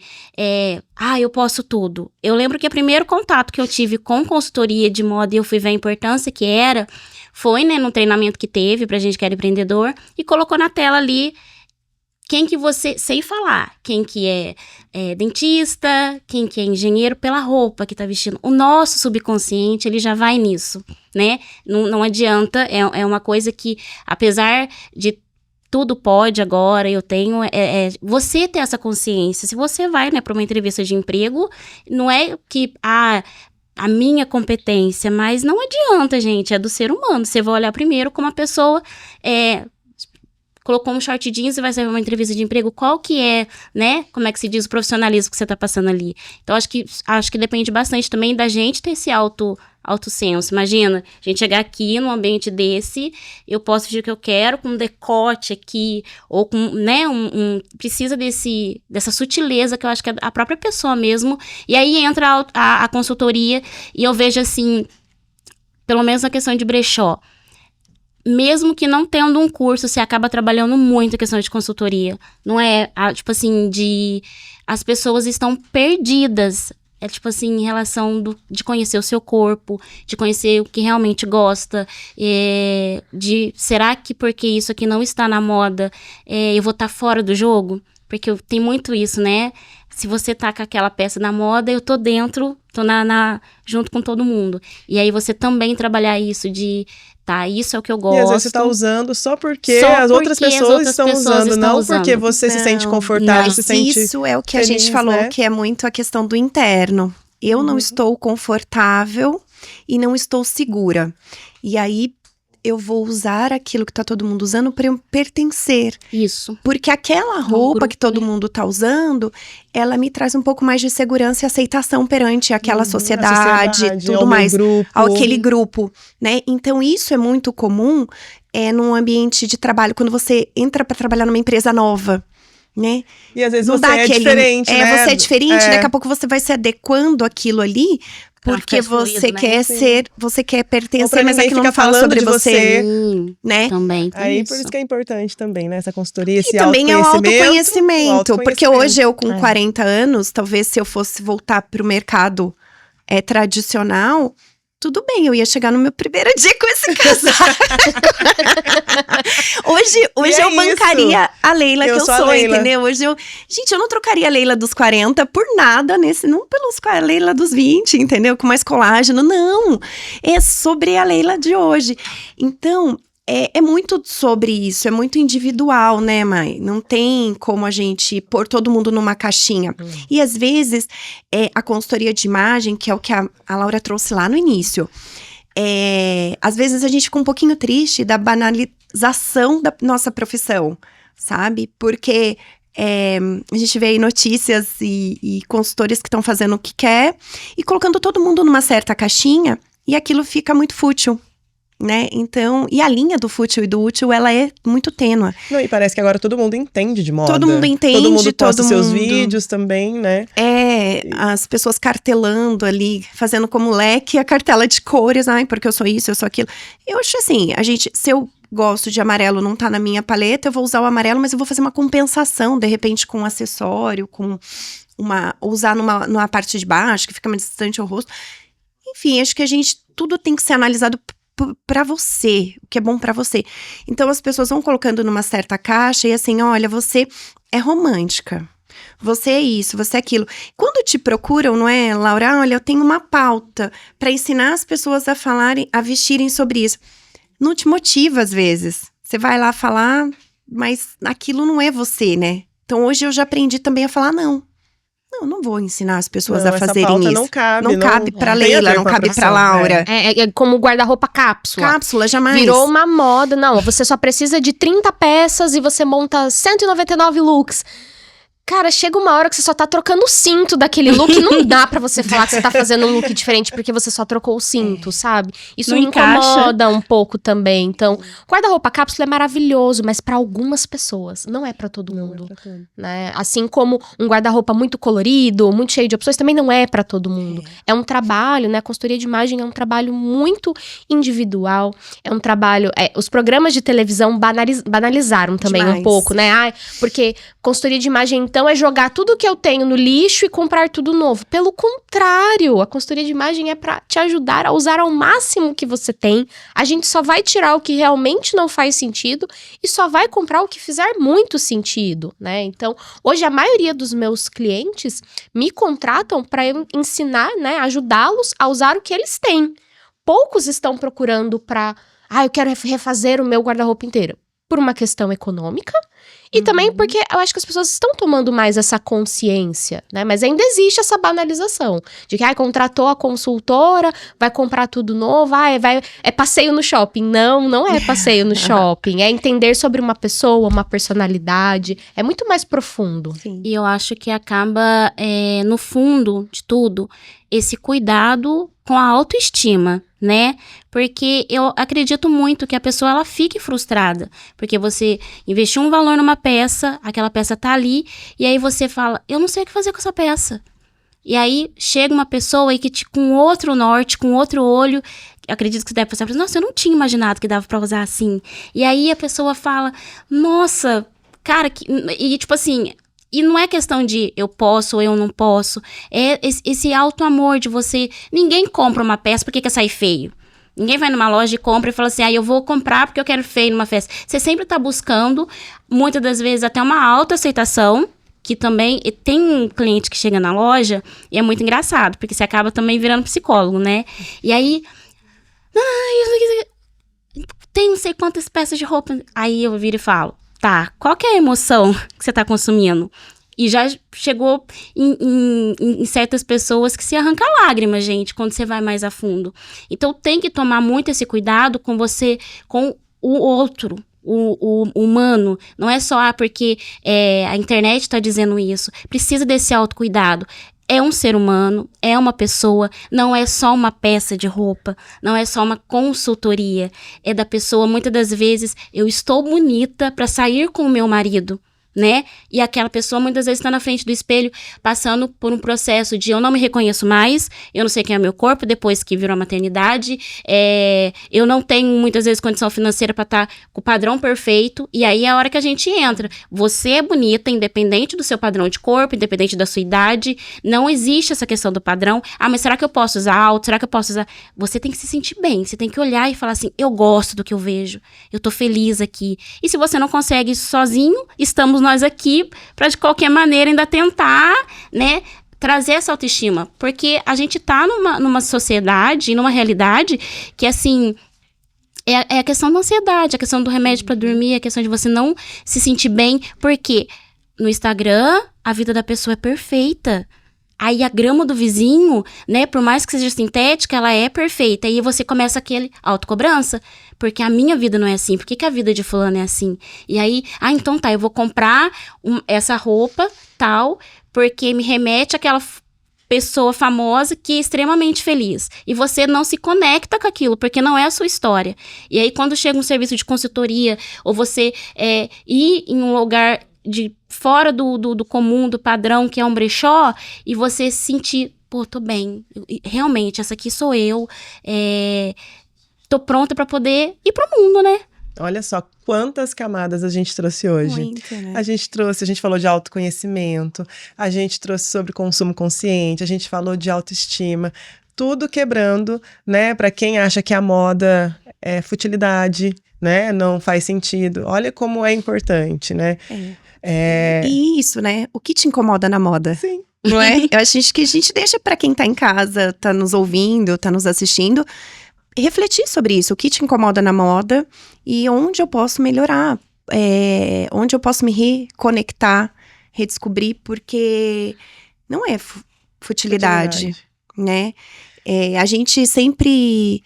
eu posso tudo. Eu lembro que o primeiro contato que eu tive com consultoria de moda e eu fui ver a importância que era, foi, né, no treinamento que teve pra gente que era empreendedor, e colocou na tela ali quem que você, sem falar, quem que é dentista, quem que é engenheiro, pela roupa que tá vestindo. O nosso subconsciente, ele já vai nisso, né? Não adianta, é uma coisa que, apesar de tudo pode agora, eu tenho, você ter essa consciência. Se você vai, né, para uma entrevista de emprego, não é que, a minha competência, mas não adianta, gente, é do ser humano. Você vai olhar primeiro como a pessoa colocou um short jeans e vai sair uma entrevista de emprego, qual que é, né, como é que se diz o profissionalismo que você tá passando ali. Então, acho que depende bastante também da gente ter esse auto senso. Imagina, a gente chegar aqui num ambiente desse, eu posso vestir o que eu quero, com um decote aqui, ou com, né, precisa dessa sutileza que eu acho que é a própria pessoa mesmo. E aí entra a consultoria, e eu vejo assim, pelo menos na questão de brechó, mesmo que não tendo um curso, você acaba trabalhando muito a questão de consultoria. Não é, tipo assim, as pessoas estão perdidas. É tipo assim, em relação de conhecer o seu corpo, de conhecer o que realmente gosta, será que porque isso aqui não está na moda, eu vou estar fora do jogo? Porque tem muito isso, né? Se você tá com aquela peça na moda, eu tô dentro, tô junto com todo mundo. E aí você também trabalhar isso de, isso é o que eu gosto. E às vezes você tá usando só porque as outras pessoas estão usando, não porque você se sente confortável, se sente isso é o que feliz, a gente falou, né? que é muito a questão do interno. Eu não estou confortável e não estou segura. E aí, eu vou usar aquilo que tá todo mundo usando para eu pertencer. Isso. Porque aquela roupa que todo mundo tá usando, ela me traz um pouco mais de segurança e aceitação perante aquela sociedade, tudo mais. Aquele grupo, né? Então, isso é muito comum num ambiente de trabalho, quando você entra para trabalhar numa empresa nova. né? E às vezes Não você dá é aquele- diferente, né? Você é diferente, É. daqui a pouco você vai se adequando àquilo ali, Pra porque ficar você excluído, né? quer Sim. ser, você quer Ou pra pertencer, mas ninguém aquilo ficar não fala falando sobre de você, Sim, né? também tem Aí, isso. por isso que é importante também, né? Essa consultoria, esse E também é o autoconhecimento, porque hoje eu com É. 40 anos, talvez se eu fosse voltar pro mercado tradicional, tudo bem, eu ia chegar no meu primeiro dia com esse casaco. Hoje E é eu bancaria a Leila Eu que eu sou a sou, Leila. entendeu? Gente, eu não trocaria a Leila dos 40 por nada não pelos a Leila dos 20, entendeu? Com mais colágeno, não. É sobre a Leila de hoje. Então, é muito sobre isso, é muito individual, né, mãe? Não tem como a gente pôr todo mundo numa caixinha. E às vezes, a consultoria de imagem, que é o que a Laura trouxe lá no início, às vezes a gente fica um pouquinho triste da banalização da nossa profissão, sabe? Porque a gente vê aí notícias e consultores que estão fazendo o que quer e colocando todo mundo numa certa caixinha e aquilo fica muito fútil. Né? Então, e a linha do fútil e do útil, ela é muito tênue. Não, e parece que agora todo mundo entende de moda. Todo mundo entende, Todo mundo posta todo seus mundo. vídeos também, né? As pessoas cartelando ali, fazendo como leque a cartela de cores, porque eu sou isso, eu sou aquilo. Eu acho assim, se eu gosto de amarelo, não tá na minha paleta, eu vou usar o amarelo, mas eu vou fazer uma compensação, de repente, com um acessório, usar numa parte de baixo, que fica mais distante ao rosto. Enfim, acho que tudo tem que ser analisado pra você, o que é bom pra você. Então as pessoas vão colocando numa certa caixa e assim, olha, você é romântica, você é isso, você é aquilo. Quando te procuram, não é, Laura? Olha, eu tenho uma pauta pra ensinar as pessoas a falarem, a vestirem sobre isso. Não te motiva às vezes. Você vai lá falar, mas aquilo não é você, né? Então hoje eu já aprendi também a falar não. Não vou ensinar as pessoas Não, a essa fazerem pauta isso. não cabe. Não cabe pra tem a Leila, ver não com a cabe pra profissão, Laura. É como guarda-roupa cápsula. Cápsula, jamais. Virou uma moda. Não, você só precisa de 30 peças e você monta 199 looks. Cara, chega uma hora que você só tá trocando o cinto daquele look. Não dá pra você falar que você tá fazendo um look diferente porque você só trocou o cinto, sabe? Isso Não me encaixa. incomoda um pouco também. Então, guarda-roupa cápsula é maravilhoso, mas pra algumas pessoas. Não é pra todo mundo. Né? Assim como um guarda-roupa muito colorido, muito cheio de opções, também não é pra todo mundo. É um trabalho, né? A consultoria de imagem é um trabalho muito individual. É um trabalho... os programas de televisão banalizaram também Demais. um pouco, né? Porque consultoria de imagem, então, é jogar tudo que eu tenho no lixo e comprar tudo novo. Pelo contrário, a consultoria de imagem é pra te ajudar a usar ao máximo o que você tem. A gente só vai tirar o que realmente não faz sentido e só vai comprar o que fizer muito sentido, né? Então, hoje a maioria dos meus clientes me contratam para eu ensinar, né, ajudá-los a usar o que eles têm. Poucos estão procurando para, eu quero refazer o meu guarda-roupa inteiro. Por uma questão econômica e também porque eu acho que as pessoas estão tomando mais essa consciência, né? Mas ainda existe essa banalização de que, contratou a consultora, vai comprar tudo novo, é passeio no shopping. Não é passeio no shopping. É entender sobre uma pessoa, uma personalidade. É muito mais profundo. Sim. E eu acho que acaba, no fundo de tudo, esse cuidado com a autoestima, né? Porque eu acredito muito que a pessoa, ela fique frustrada. Porque você investiu um valor numa peça, aquela peça tá ali, e aí você fala, eu não sei o que fazer com essa peça. E aí, chega uma pessoa aí com outro norte, com outro olho, acredito que você deve pensar, nossa, eu não tinha imaginado que dava pra usar assim. E aí, a pessoa fala, nossa, cara, e tipo assim... E não é questão de eu posso ou eu não posso. É esse auto-amor de você... Ninguém compra uma peça porque quer sair feio. Ninguém vai numa loja e compra e fala assim, eu vou comprar porque eu quero feio numa festa. Você sempre tá buscando, muitas das vezes, até uma autoaceitação, que também... Tem um cliente que chega na loja e é muito engraçado, porque você acaba também virando psicólogo, né? E aí... Tem não sei quantas peças de roupa. Aí eu viro e falo... Tá, qual que é a emoção que você tá consumindo? E já chegou em certas pessoas que se arranca lágrimas, gente, quando você vai mais a fundo. Então, tem que tomar muito esse cuidado com você, com o outro, o humano. Não é só porque a internet tá dizendo isso. Precisa desse autocuidado. É um ser humano, é uma pessoa, não é só uma peça de roupa, não é só uma consultoria. É da pessoa, muitas das vezes, eu estou bonita para sair com o meu marido, né? E aquela pessoa muitas vezes está na frente do espelho, passando por um processo de eu não me reconheço mais, eu não sei quem é o meu corpo, depois que virou a maternidade, eu não tenho muitas vezes condição financeira para estar com o padrão perfeito, e aí é a hora que a gente entra. Você é bonita, independente do seu padrão de corpo, independente da sua idade, não existe essa questão do padrão. Ah, mas será que eu posso usar alto? Será que eu posso usar... Você tem que se sentir bem, você tem que olhar e falar assim, eu gosto do que eu vejo, eu tô feliz aqui. E se você não consegue isso sozinho, estamos nós aqui para de qualquer maneira ainda tentar, né, trazer essa autoestima, porque a gente tá numa sociedade, numa realidade que, assim, é a questão da ansiedade, a questão do remédio para dormir, a questão de você não se sentir bem, porque no Instagram a vida da pessoa é perfeita. Aí a grama do vizinho, né, por mais que seja sintética, ela é perfeita. Aí você começa aquele autocobrança, porque a minha vida não é assim, por que a vida de fulano é assim? E aí, então tá, eu vou comprar essa roupa, tal, porque me remete àquela pessoa famosa que é extremamente feliz. E você não se conecta com aquilo, porque não é a sua história. E aí, quando chega um serviço de consultoria, ou você ir em um lugar de fora do comum, do padrão, que é um brechó, e você se sentir, pô, tô bem, realmente, essa aqui sou eu, tô pronta pra poder ir pro mundo, né? Olha só quantas camadas a gente trouxe hoje. Muito, né? A gente falou de autoconhecimento, a gente trouxe sobre consumo consciente, a gente falou de autoestima, tudo quebrando, né, para quem acha que a moda é futilidade, né, não faz sentido. Olha como é importante, né? E isso, né? O que te incomoda na moda? Sim. Não é? Eu acho que a gente deixa pra quem tá em casa, tá nos ouvindo, tá nos assistindo, refletir sobre isso. O que te incomoda na moda e onde eu posso melhorar. Onde eu posso me reconectar, redescobrir, porque não é futilidade, né? A gente sempre...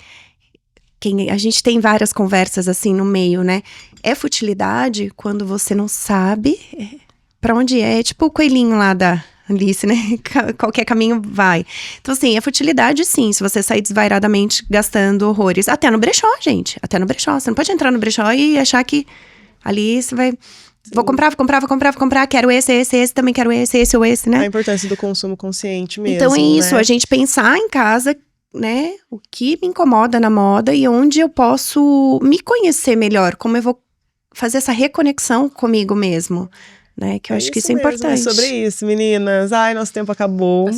a gente tem várias conversas assim no meio, né? É futilidade quando você não sabe pra onde é. Tipo o coelhinho lá da Alice, né? Qualquer caminho vai. Então, assim, é futilidade, sim, se você sair desvairadamente gastando horrores. Até no brechó, gente. Até no brechó. Você não pode entrar no brechó e achar que ali você vai... Vou comprar. Quero esse, também quero esse ou esse, né? A importância do consumo consciente mesmo, então é isso, né? a gente pensar em casa, né? O que me incomoda na moda e onde eu posso me conhecer melhor. Como eu vou fazer essa reconexão comigo mesmo, né? Que eu acho que isso é mesmo, importante. É sobre isso, meninas. Ai, nosso tempo acabou.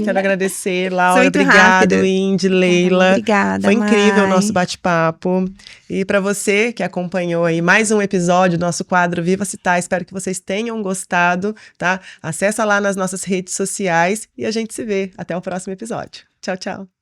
Quero agradecer, Laura. Muito Obrigado, rápido. Indy, Leila. Obrigada, Foi incrível o Mai. nosso bate-papo. E para você que acompanhou aí mais um episódio do nosso quadro Viva Citar, espero que vocês tenham gostado, tá? Acessa lá nas nossas redes sociais e a gente se vê. Até o próximo episódio. Tchau, tchau.